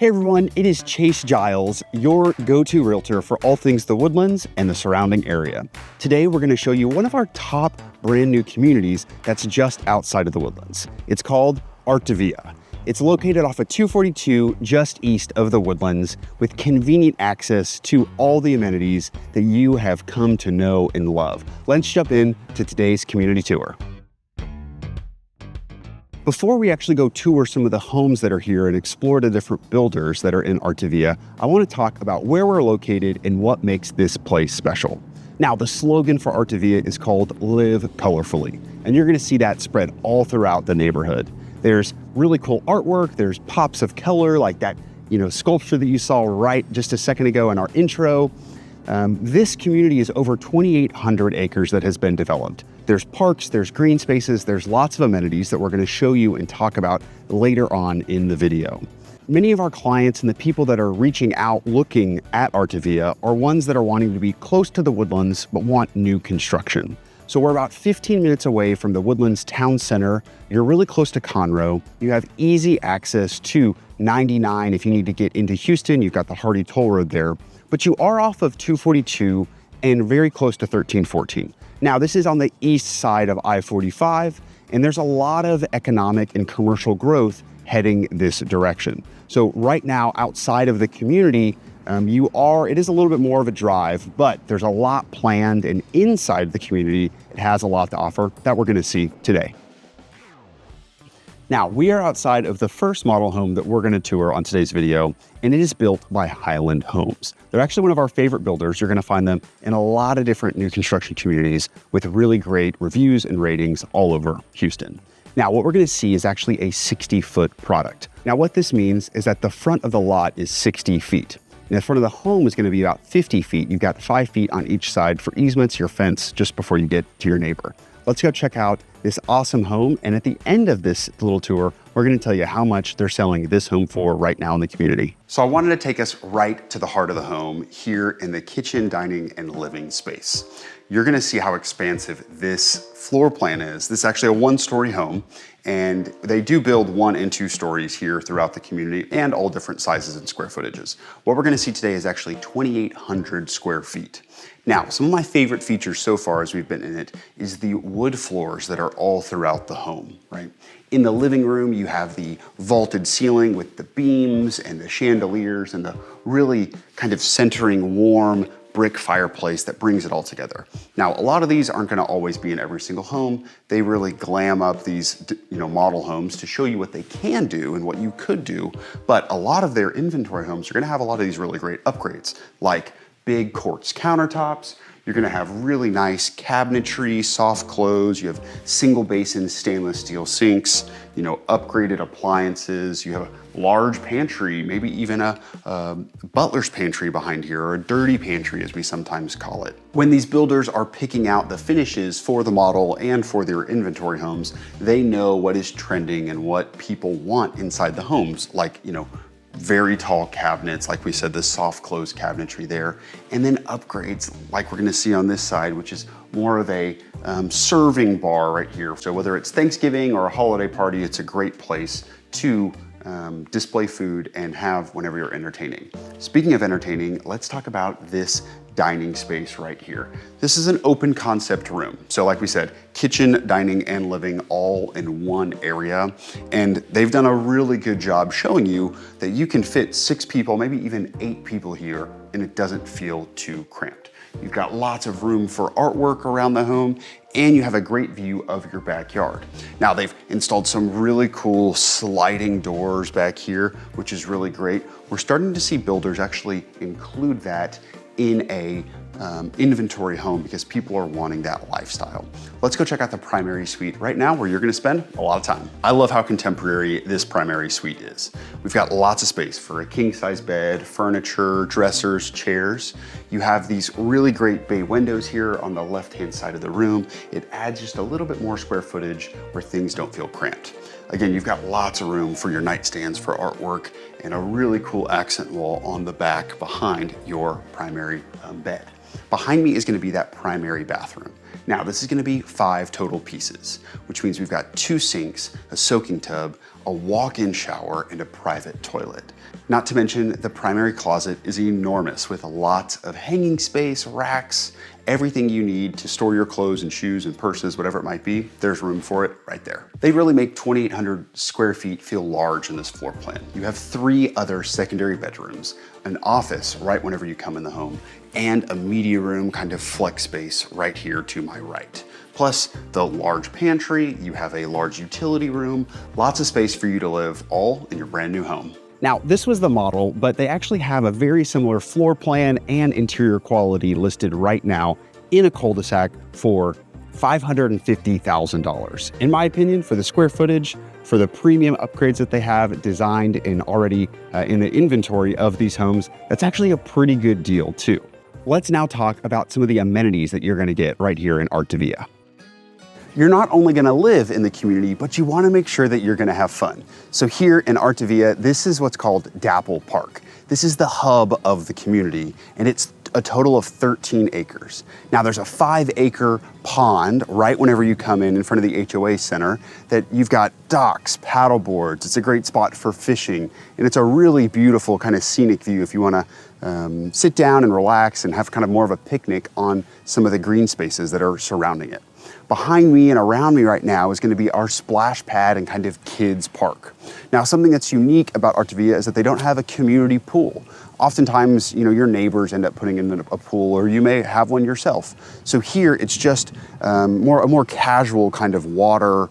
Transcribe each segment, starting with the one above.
Hey everyone, it is Chase Giles, your go-to realtor for all things the Woodlands and the surrounding area. Today we're going to show you one of our top brand new communities that's just outside of the Woodlands. It's called ARTAVIA. It's located off of 242 just east of the Woodlands with convenient access to all the amenities that you have come to know and love. Let's jump into today's community tour. Before we actually go tour some of the homes that are here and explore the different builders that are in ARTAVIA, I want to talk about where we're located and what makes this place special. Now, the slogan for ARTAVIA is called Live Colorfully, and you're going to see that spread all throughout the neighborhood. There's really cool artwork, there's pops of color like that, sculpture that you saw right just a second ago in our intro. This community is over 2,800 acres that has been developed. There's parks, there's green spaces, there's lots of amenities that we're going to show you and talk about later on in the video. Many of our clients and the people that are reaching out looking at ARTAVIA are ones that are wanting to be close to the Woodlands but want new construction. So we're about 15 minutes away from the Woodlands Town Center. You're really close to Conroe. You have easy access to 99 if you need to get into Houston. You've got the Hardy Toll Road there. But you are off of 242 and very close to 1314. Now, this is on the east side of I-45, and there's a lot of economic and commercial growth heading this direction. So right now, outside of the community, it is a little bit more of a drive, but there's a lot planned, and inside the community, it has a lot to offer that we're gonna see today. Now, we are outside of the first model home that we're gonna tour on today's video, and it is built by Highland Homes. They're actually one of our favorite builders. You're gonna find them in a lot of different new construction communities with really great reviews and ratings all over Houston. Now, what we're gonna see is actually a 60-foot product. Now, what this means is that the front of the lot is 60 feet. And the front of the home is gonna be about 50 feet. You've got 5 feet on each side for easements, your fence, just before you get to your neighbor. Let's go check out this awesome home. And at the end of this little tour, we're gonna tell you how much they're selling this home for right now in the community. So I wanted to take us right to the heart of the home here in the kitchen, dining, and living space. You're gonna see how expansive this floor plan is. This is actually a one-story home, and they do build 1 and 2 stories here throughout the community and all different sizes and square footages. What we're gonna see today is actually 2,800 square feet. Now, some of my favorite features so far as we've been in it is the wood floors that are all throughout the home, right? In the living room, you have the vaulted ceiling with the beams and the chandeliers and the really kind of centering warm brick fireplace that brings it all together. Now, a lot of these aren't gonna always be in every single home. They really glam up these model homes to show you what they can do and what you could do. But a lot of their inventory homes are gonna have a lot of these really great upgrades, like big quartz countertops. You're gonna have really nice cabinetry, soft close. You have single basin stainless steel sinks, upgraded appliances. You have a large pantry, maybe even a butler's pantry behind here, or a dirty pantry as we sometimes call it. When these builders are picking out the finishes for the model and for their inventory homes, they know what is trending and what people want inside the homes, like, very tall cabinets, like we said, the soft close cabinetry there, and then upgrades like we're gonna see on this side, which is more of a serving bar right here. So whether it's Thanksgiving or a holiday party, it's a great place to display food and have whenever you're entertaining. Speaking of entertaining, let's talk about this dining space right here. This is an open concept room. So like we said, kitchen, dining, and living all in one area. And they've done a really good job showing you that you can fit 6 people, maybe even 8 people here, and it doesn't feel too cramped. You've got lots of room for artwork around the home, and you have a great view of your backyard. Now, they've installed some really cool sliding doors back here, which is really great. We're starting to see builders actually include that in a inventory home because people are wanting that lifestyle. Let's go check out the primary suite right now, where you're gonna spend a lot of time. I love how contemporary this primary suite is. We've got lots of space for a king-size bed, furniture, dressers, chairs. You have these really great bay windows here on the left-hand side of the room. It adds just a little bit more square footage where things don't feel cramped. Again, you've got lots of room for your nightstands for artwork and a really cool accent wall on the back behind your primary bed. Behind me is gonna be that primary bathroom. Now, this is gonna be 5 total pieces, which means we've got 2 sinks, a soaking tub, a walk-in shower, and a private toilet. Not to mention the primary closet is enormous with lots of hanging space, racks, everything you need to store your clothes and shoes and purses, whatever it might be. There's room for it right there. They really make 2,800 square feet feel large in this floor plan. You have 3 other secondary bedrooms, an office right whenever you come in the home, and a media room kind of flex space right here to my right. Plus the large pantry, you have a large utility room, lots of space for you to live, all in your brand new home. Now, this was the model, but they actually have a very similar floor plan and interior quality listed right now in a cul-de-sac for $550,000. In my opinion, for the square footage, for the premium upgrades that they have designed and already in the inventory of these homes, that's actually a pretty good deal too. Let's now talk about some of the amenities that you're gonna get right here in ARTAVIA. You're not only gonna live in the community, but you wanna make sure that you're gonna have fun. So here in ARTAVIA, this is what's called Dapple Park. This is the hub of the community, and it's a total of 13 acres. Now there's a 5-acre pond right whenever you come in front of the HOA center that you've got docks, paddle boards. It's a great spot for fishing, and it's a really beautiful kind of scenic view if you wanna sit down and relax and have kind of more of a picnic on some of the green spaces that are surrounding it. Behind me and around me right now is going to be our splash pad and kind of kids park. Now, something that's unique about ARTAVIA is that they don't have a community pool. Oftentimes, your neighbors end up putting in a pool, or you may have one yourself. So here, it's just a more casual kind of water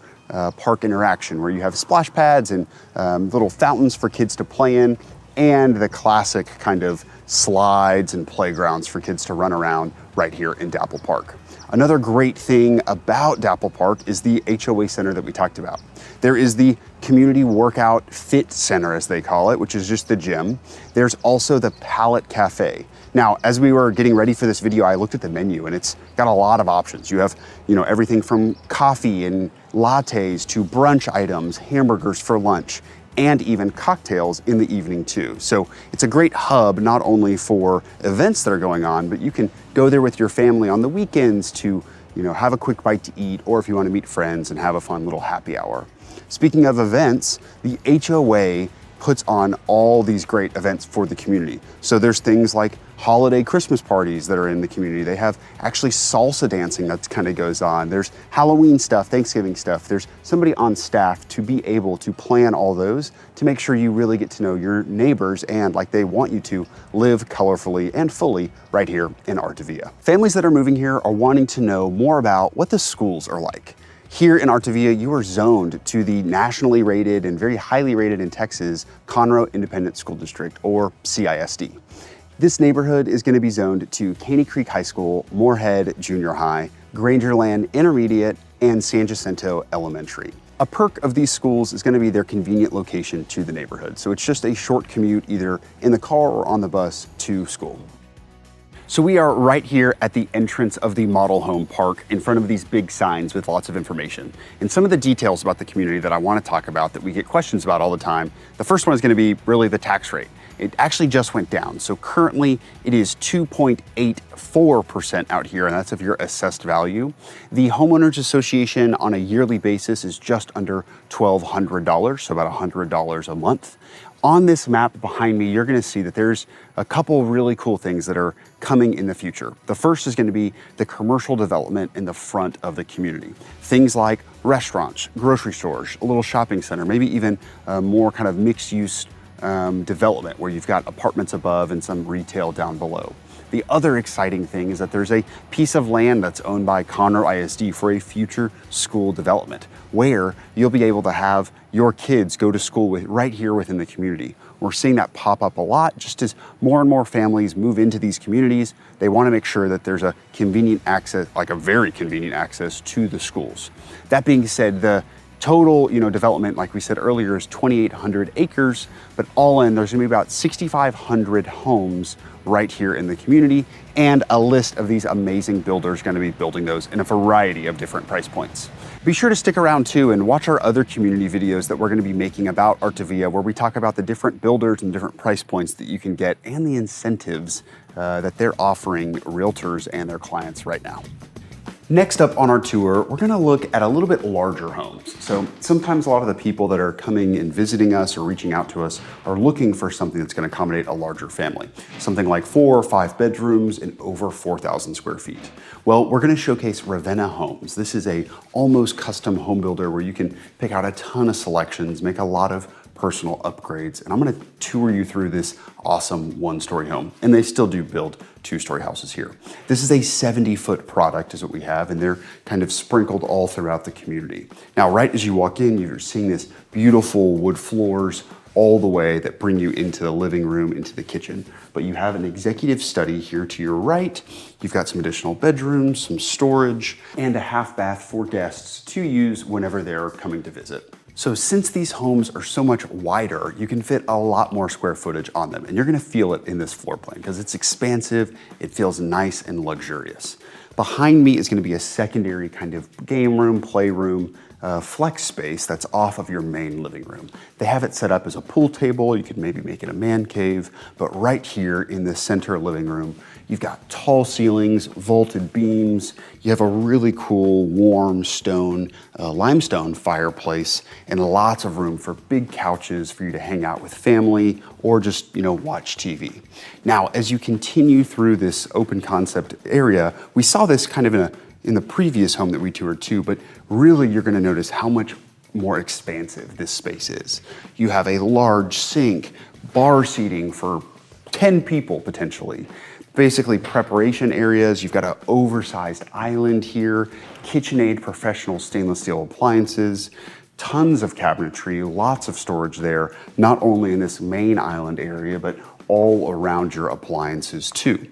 park interaction where you have splash pads and little fountains for kids to play in, and the classic kind of slides and playgrounds for kids to run around right here in Dapple Park. Another great thing about Dapple Park is the HOA center that we talked about. There is the community workout fit center, as they call it, which is just the gym. There's also the Palette Cafe. Now, as we were getting ready for this video, I looked at the menu and it's got a lot of options. You have, everything from coffee and lattes to brunch items, hamburgers for lunch, and even cocktails in the evening too. So it's a great hub, not only for events that are going on, but you can go there with your family on the weekends to, have a quick bite to eat, or if you want to meet friends and have a fun little happy hour. Speaking of events, the HOA puts on all these great events for the community. So there's things like holiday Christmas parties that are in the community. They have actually salsa dancing that kind of goes on. There's Halloween stuff, Thanksgiving stuff. There's somebody on staff to be able to plan all those to make sure you really get to know your neighbors and, like they want you to, live colorfully and fully right here in ARTAVIA. Families that are moving here are wanting to know more about what the schools are like. Here in ARTAVIA, you are zoned to the nationally rated and very highly rated in Texas Conroe Independent School District, or CISD. This neighborhood is going to be zoned to Caney Creek High School, Moorhead Junior High, Grangerland Intermediate, and San Jacinto Elementary. A perk of these schools is going to be their convenient location to the neighborhood. So it's just a short commute either in the car or on the bus to school. So we are right here at the entrance of the model home park in front of these big signs with lots of information. And some of the details about the community that I want to talk about that we get questions about all the time. The first one is going to be really the tax rate. It actually just went down. So currently it is 2.84% out here, and that's of your assessed value. The Homeowners Association on a yearly basis is just under $1,200, so about $100 a month. On this map behind me, you're gonna see that there's a couple really cool things that are coming in the future. The first is gonna be the commercial development in the front of the community. Things like restaurants, grocery stores, a little shopping center, maybe even more kind of mixed use development where you've got apartments above and some retail down below. The other exciting thing is that there's a piece of land that's owned by Conroe ISD for a future school development where you'll be able to have your kids go to school right here within the community. We're seeing that pop up a lot just as more and more families move into these communities. They want to make sure that there's a convenient access, like a very convenient access to the schools. That being said, the total, development, like we said earlier, is 2,800 acres, but all in, there's gonna be about 6,500 homes right here in the community, and a list of these amazing builders gonna be building those in a variety of different price points. Be sure to stick around too and watch our other community videos that we're gonna be making about ARTAVIA, where we talk about the different builders and different price points that you can get and the incentives that they're offering realtors and their clients right now. Next up on our tour, we're gonna look at a little bit larger homes. So sometimes a lot of the people that are coming and visiting us or reaching out to us are looking for something that's gonna accommodate a larger family. Something like 4 or 5 bedrooms and over 4,000 square feet. Well, we're gonna showcase Ravenna Homes. This is a almost custom home builder where you can pick out a ton of selections, make a lot of personal upgrades, and I'm gonna tour you through this awesome 1-story home. And they still do build 2-story houses here. This is a 70-foot product is what we have, and they're kind of sprinkled all throughout the community. Now, right as you walk in, you're seeing this beautiful wood floors all the way that bring you into the living room, into the kitchen. But you have an executive study here to your right. You've got some additional bedrooms, some storage, and a half bath for guests to use whenever they're coming to visit. So since these homes are so much wider, you can fit a lot more square footage on them, and you're gonna feel it in this floor plan because it's expansive, it feels nice and luxurious. Behind me is gonna be a secondary kind of game room, playroom, flex space that's off of your main living room. They have it set up as a pool table. You could maybe make it a man cave, but right here in the center living room, you've got tall ceilings, vaulted beams. You have a really cool warm stone, limestone fireplace, and lots of room for big couches for you to hang out with family or just, watch TV. Now, as you continue through this open concept area, we saw this kind of in the previous home that we toured too, but really you're gonna notice how much more expansive this space is. You have a large sink, bar seating for 10 people potentially. Basically preparation areas, you've got an oversized island here, KitchenAid professional stainless steel appliances, tons of cabinetry, lots of storage there, not only in this main island area, but all around your appliances too.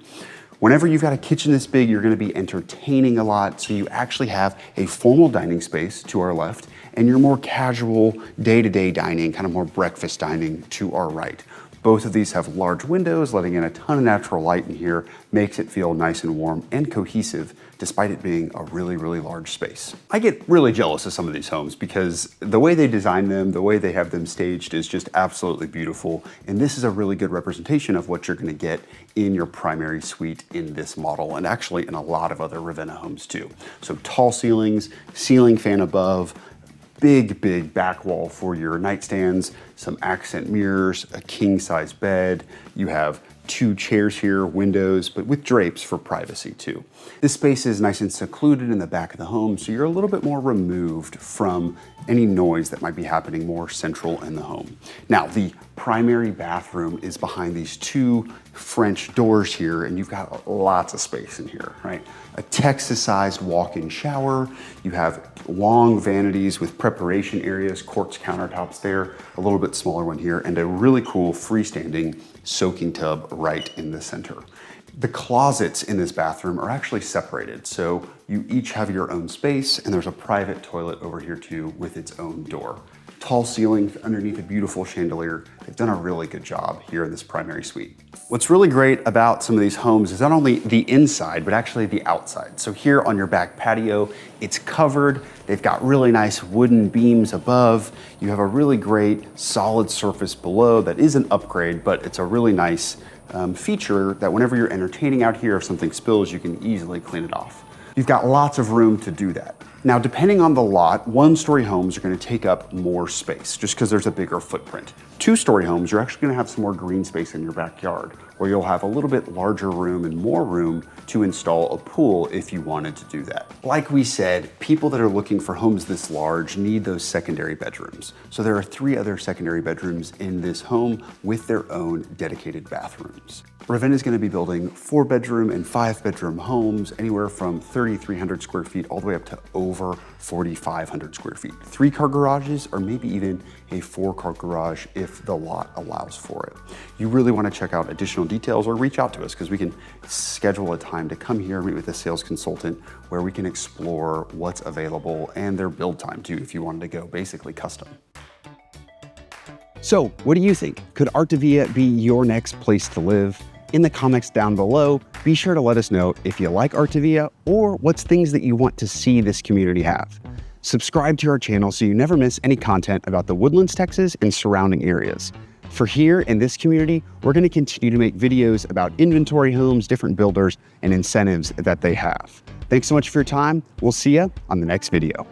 Whenever you've got a kitchen this big, you're gonna be entertaining a lot, so you actually have a formal dining space to our left, and your more casual day-to-day dining, kind of more breakfast dining to our right. Both of these have large windows, letting in a ton of natural light in here, makes it feel nice and warm and cohesive, despite it being a really, really large space. I get really jealous of some of these homes because the way they design them, the way they have them staged is just absolutely beautiful. And this is a really good representation of what you're gonna get in your primary suite in this model, and actually in a lot of other Ravenna homes too. So tall ceilings, ceiling fan above, big back wall for your nightstands, some accent mirrors, a king size bed. You have 2 chairs here, windows, but with drapes for privacy too. This space is nice and secluded in the back of the home, so you're a little bit more removed from any noise that might be happening more central in the home. Now, the primary bathroom is behind these 2 French doors here, and you've got lots of space in here, right? A Texas-sized walk-in shower. You have long vanities with preparation areas, quartz countertops there, a little bit smaller one here, and a really cool freestanding soaking tub right in the center. The closets in this bathroom are actually separated, so you each have your own space, and there's a private toilet over here too with its own door. Tall ceilings underneath a beautiful chandelier. They've done a really good job here in this primary suite. What's really great about some of these homes is not only the inside, but actually the outside. So here on your back patio, it's covered. They've got really nice wooden beams above. You have a really great solid surface below that is an upgrade, but it's a really nice feature that whenever you're entertaining out here, if something spills, you can easily clean it off. You've got lots of room to do that. Now, depending on the lot, 1-story homes are gonna take up more space just because there's a bigger footprint. 2-story homes, you're actually gonna have some more green space in your backyard, where you'll have a little bit larger room and more room to install a pool if you wanted to do that. Like we said, people that are looking for homes this large need those secondary bedrooms. So there are 3 other secondary bedrooms in this home with their own dedicated bathrooms. Ravenna is gonna be building 4-bedroom and 5-bedroom homes, anywhere from 3,300 square feet all the way up to over 4,500 square feet. 3-car garages, or maybe even a 4-car garage if the lot allows for it. You really wanna check out additional details or reach out to us because we can schedule a time to come here, meet with a sales consultant where we can explore what's available and their build time too if you wanted to go basically custom. So what do you think? Could ARTAVIA be your next place to live? In the comments down below, be sure to let us know if you like ARTAVIA or what's things that you want to see this community have. Subscribe to our channel so you never miss any content about the Woodlands, Texas and surrounding areas. For here in this community, we're going to continue to make videos about inventory homes, different builders, and incentives that they have. Thanks so much for your time. We'll see you on the next video.